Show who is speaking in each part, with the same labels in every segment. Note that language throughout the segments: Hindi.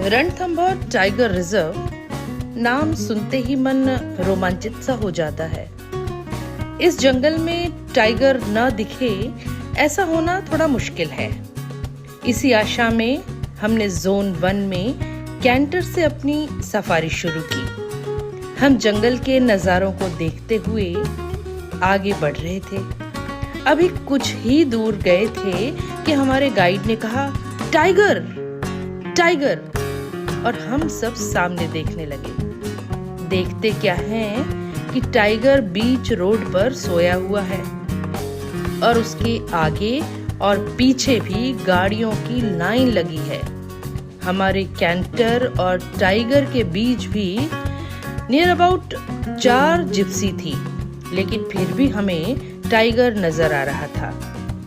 Speaker 1: रणथंभौर टाइगर रिजर्व नाम सुनते ही मन रोमांचित सा हो जाता है। इस जंगल में टाइगर न दिखे ऐसा होना थोड़ा मुश्किल है। इसी आशा में हमने जोन 1 में कैंटर से अपनी सफारी शुरू की। हम जंगल के नज़ारों को देखते हुए आगे बढ़ रहे थे। अभी कुछ ही दूर गए थे कि हमारे गाइड ने कहा, टाइगर टाइगर, और हम सब सामने देखने लगे। देखते क्या हैं कि टाइगर बीच रोड पर सोया हुआ है और उसके आगे और पीछे भी गाड़ियों की लाइन लगी है। हमारे कैंटर और टाइगर के बीच भी नियर अबाउट 4 जिप्सी थी, लेकिन फिर भी हमें टाइगर नजर आ रहा था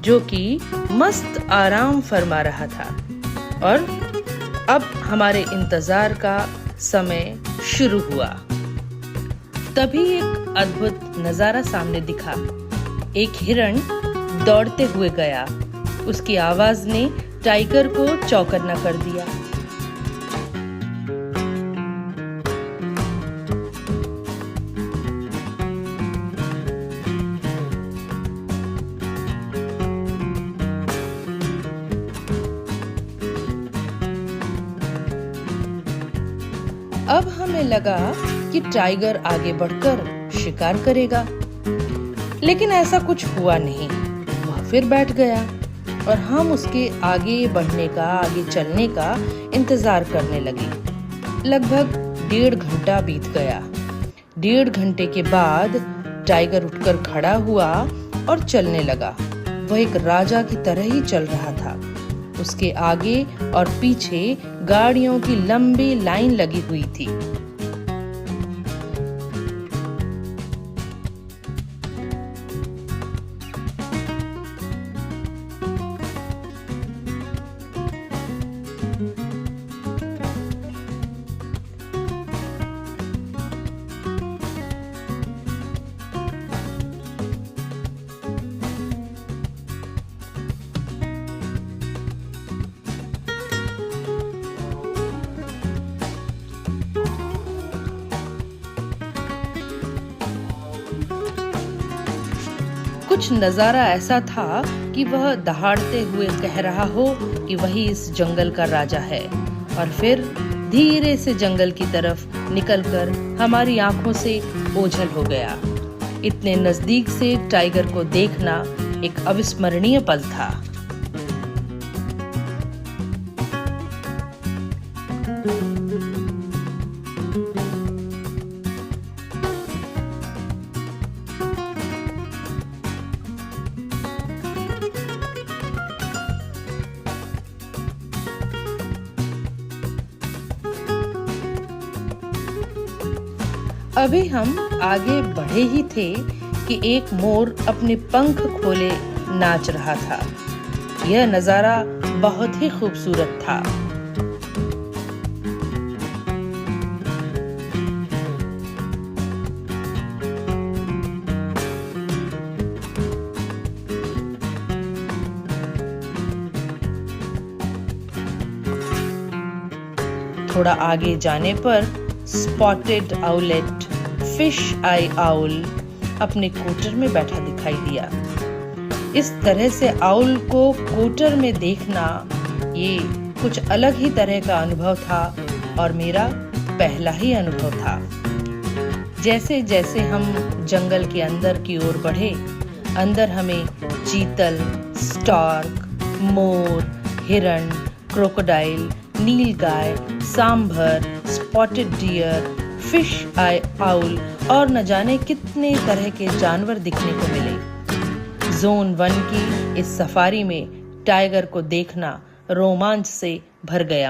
Speaker 1: जो कि मस्त आराम फरमा रहा था। और अब हमारे इंतजार का समय शुरू हुआ। तभी एक अद्भुत नजारा सामने दिखा। एक हिरण दौड़ते हुए गया। उसकी आवाज ने टाइगर को चौकन्ना कर दिया। अब हमें लगा कि टाइगर आगे बढ़कर शिकार करेगा, लेकिन ऐसा कुछ हुआ नहीं। वह फिर बैठ गया और हम उसके आगे बढ़ने का, आगे चलने का इंतजार करने लगे। लगभग 1.5 घंटा बीत गया। 1.5 घंटे के बाद टाइगर उठकर खड़ा हुआ और चलने लगा। वह एक राजा की तरह ही चल रहा था। उसके आगे और पीछे गाड़ियों की लंबी लाइन लगी हुई थी। कुछ नजारा ऐसा था कि वह दहाड़ते हुए कह रहा हो कि वही इस जंगल का राजा है, और फिर धीरे से जंगल की तरफ निकलकर हमारी आंखों से ओझल हो गया। इतने नजदीक से टाइगर को देखना एक अविस्मरणीय पल था। अभी हम आगे बढ़े ही थे कि एक मोर अपने पंख खोले नाच रहा था। यह नजारा बहुत ही खूबसूरत था। थोड़ा आगे जाने पर स्पॉटेड आउलेट, फिश आई आउल अपने कोटर में बैठा दिखाई दिया। इस तरह से आउल को कोटर में देखना ये कुछ अलग ही तरह का अनुभव था और मेरा पहला ही अनुभव था। जैसे जैसे हम जंगल के अंदर की ओर बढ़े, अंदर हमें चीतल, स्टार्क, मोर, हिरण, क्रोकोडाइल, नीलगाय, सांभर, स्पॉटेड डियर, फिश आई आउल और न जाने कितने तरह के जानवर दिखने को मिले। जोन 1 की इस सफारी में टाइगर को देखना रोमांच से भर गया।